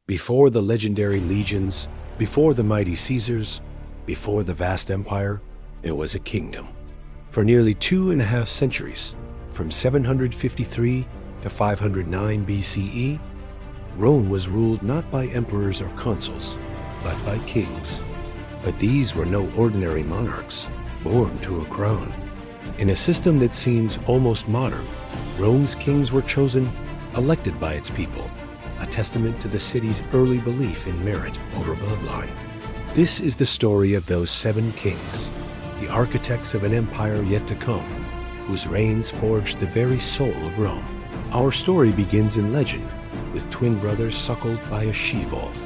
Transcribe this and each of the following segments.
Before the legendary legions, before the mighty Caesars, before the vast empire, there was a kingdom. For nearly 2.5 centuries, from 753 to 509 BCE, Rome was ruled not by emperors or consuls, but by kings. But these were no ordinary monarchs, born to a crown. In a system that seems almost modern, Rome's kings were chosen, elected by its people, a testament to the city's early belief in merit over bloodline. This is the story of those 7 kings, the architects of an empire yet to come, whose reigns forged the very soul of Rome. Our story begins in legend, with twin brothers suckled by a she-wolf,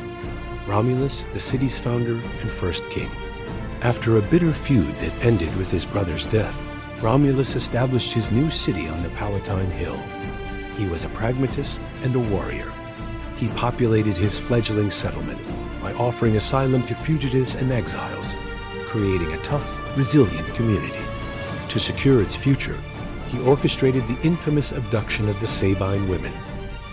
Romulus, the city's founder and first king. After a bitter feud that ended with his brother's death, Romulus established his new city on the Palatine Hill. He was a pragmatist and a warrior. He populated his fledgling settlement by offering asylum to fugitives and exiles, creating a tough, resilient community. To secure its future, he orchestrated the infamous abduction of the Sabine women,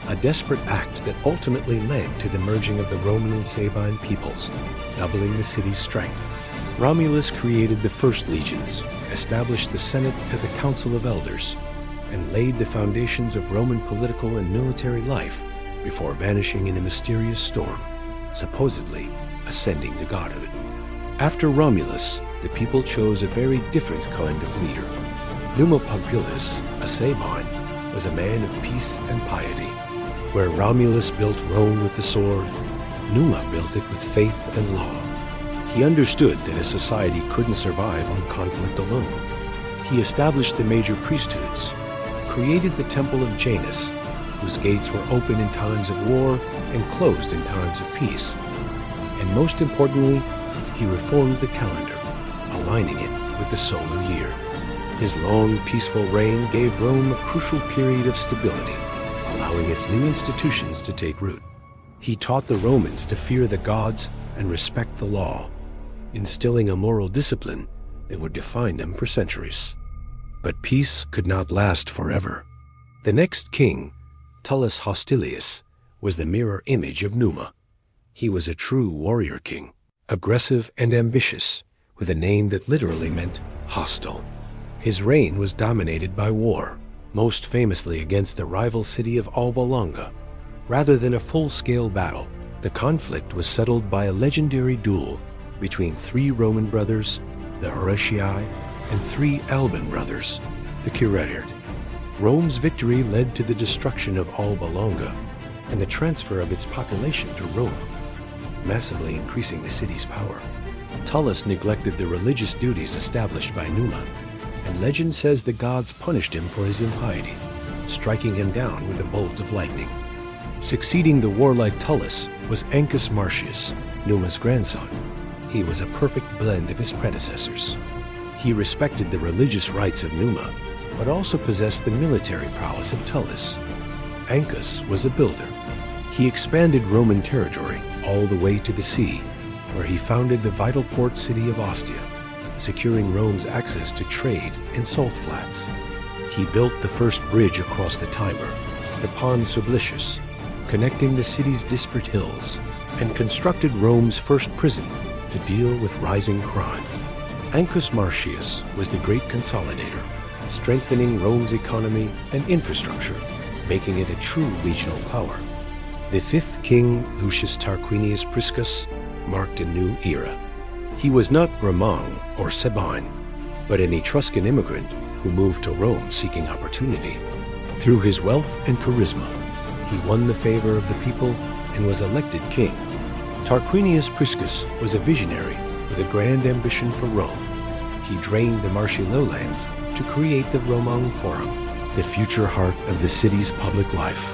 a desperate act that ultimately led to the merging of the Roman and Sabine peoples, doubling the city's strength. Romulus created the first legions, established the Senate as a council of elders, and laid the foundations of Roman political and military life before vanishing in a mysterious storm, supposedly ascending to godhood. After Romulus, the people chose a very different kind of leader. Numa Pompilius, a Sabine, was a man of peace and piety. Where Romulus built Rome with the sword, Numa built it with faith and law. He understood that a society couldn't survive on conflict alone. He established the major priesthoods, created the Temple of Janus, whose gates were open in times of war and closed in times of peace. And most importantly, he reformed the calendar, aligning it with the solar year. His long, peaceful reign gave Rome a crucial period of stability, allowing its new institutions to take root. He taught the Romans to fear the gods and respect the law, instilling a moral discipline that would define them for centuries. But peace could not last forever. The next king, Tullus Hostilius, was the mirror image of Numa. He was a true warrior king, aggressive and ambitious, with a name that literally meant hostile. His reign was dominated by war, most famously against the rival city of Alba Longa. Rather than a full-scale battle, the conflict was settled by a legendary duel between 3 Roman brothers, the Horatii, and 3 Alban brothers, the Curiates. Rome's victory led to the destruction of Alba Longa and the transfer of its population to Rome, massively increasing the city's power. Tullus neglected the religious duties established by Numa, and legend says the gods punished him for his impiety, striking him down with a bolt of lightning. Succeeding the warlike Tullus was Ancus Marcius, Numa's grandson. He was a perfect blend of his predecessors. He respected the religious rites of Numa, but also possessed the military prowess of Tullus. Ancus was a builder. He expanded Roman territory all the way to the sea, where he founded the vital port city of Ostia, securing Rome's access to trade and salt flats. He built the first bridge across the Tiber, the Pons Sublicius, connecting the city's disparate hills, and constructed Rome's first prison to deal with rising crime. Ancus Marcius was the great consolidator, strengthening Rome's economy and infrastructure, making it a true regional power. The 5th king, Lucius Tarquinius Priscus, marked a new era. He was not Roman or Sabine, but an Etruscan immigrant who moved to Rome seeking opportunity. Through his wealth and charisma, he won the favor of the people and was elected king. Tarquinius Priscus was a visionary with a grand ambition for Rome. He drained the marshy lowlands to create the Romang Forum, the future heart of the city's public life.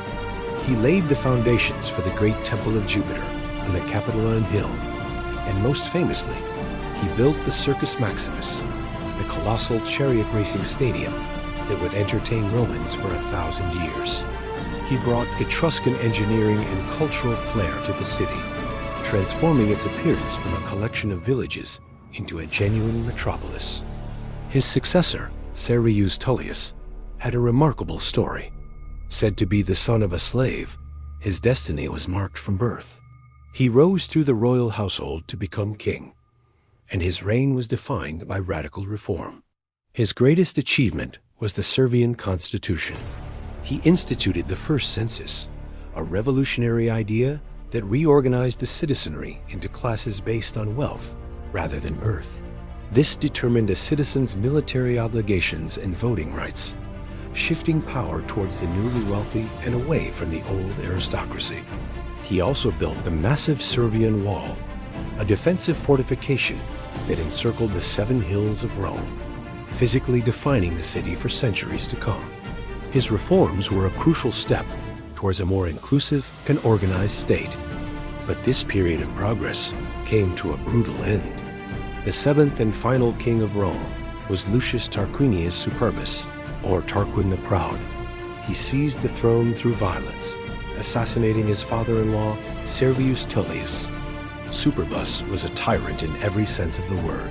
He laid the foundations for the great Temple of Jupiter on the Capitoline Hill, and most famously, he built the Circus Maximus, the colossal chariot racing stadium that would entertain Romans for 1,000 years. He brought Etruscan engineering and cultural flair to the city, transforming its appearance from a collection of villages into a genuine metropolis. His successor, Servius Tullius, had a remarkable story. Said to be the son of a slave, His destiny was marked from birth. He rose through the royal household to become king, and his reign was defined by radical reform. His greatest achievement was the Servian constitution. He instituted the first census, a revolutionary idea that reorganized the citizenry into classes based on wealth rather than birth. This determined a citizen's military obligations and voting rights, shifting power towards the newly wealthy and away from the old aristocracy. He also built the massive Servian Wall, a defensive fortification that encircled the 7 hills of Rome, physically defining the city for centuries to come. His reforms were a crucial step towards a more inclusive and organized state. But this period of progress came to a brutal end. The 7th and final king of Rome was Lucius Tarquinius Superbus, or Tarquin the Proud. He seized the throne through violence, assassinating his father-in-law, Servius Tullius. Superbus was a tyrant in every sense of the word.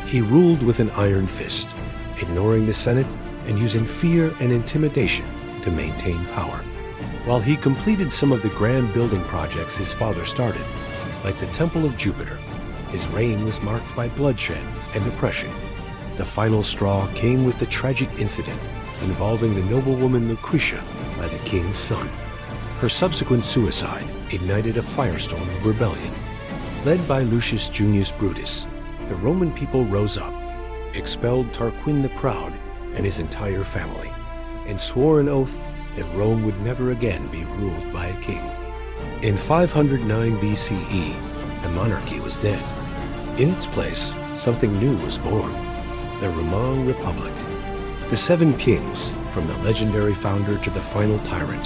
He ruled with an iron fist, ignoring the Senate and using fear and intimidation to maintain power. While he completed some of the grand building projects his father started, like the Temple of Jupiter, his reign was marked by bloodshed and oppression. The final straw came with the tragic incident involving the noblewoman Lucretia by the king's son. Her subsequent suicide ignited a firestorm of rebellion. Led by Lucius Junius Brutus, the Roman people rose up, expelled Tarquin the Proud and his entire family, and swore an oath that Rome would never again be ruled by a king. In 509 BCE, the monarchy was dead. In its place, something new was born, the Roman Republic. The 7 kings, from the legendary founder to the final tyrant,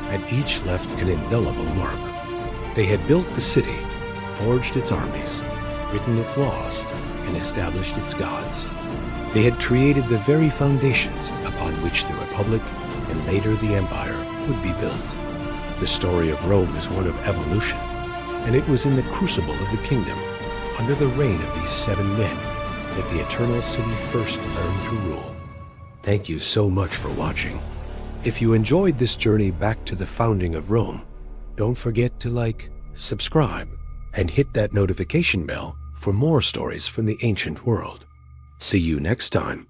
had each left an indelible mark. They had built the city, forged its armies, written its laws, and established its gods. They had created the very foundations upon which the Republic and later the Empire would be built. The story of Rome is one of evolution, and it was in the crucible of the kingdom, under the reign of these 7 men, that the Eternal City first learned to rule. Thank you so much for watching. If you enjoyed this journey back to the founding of Rome, don't forget to like, subscribe, and hit that notification bell for more stories from the ancient world. See you next time.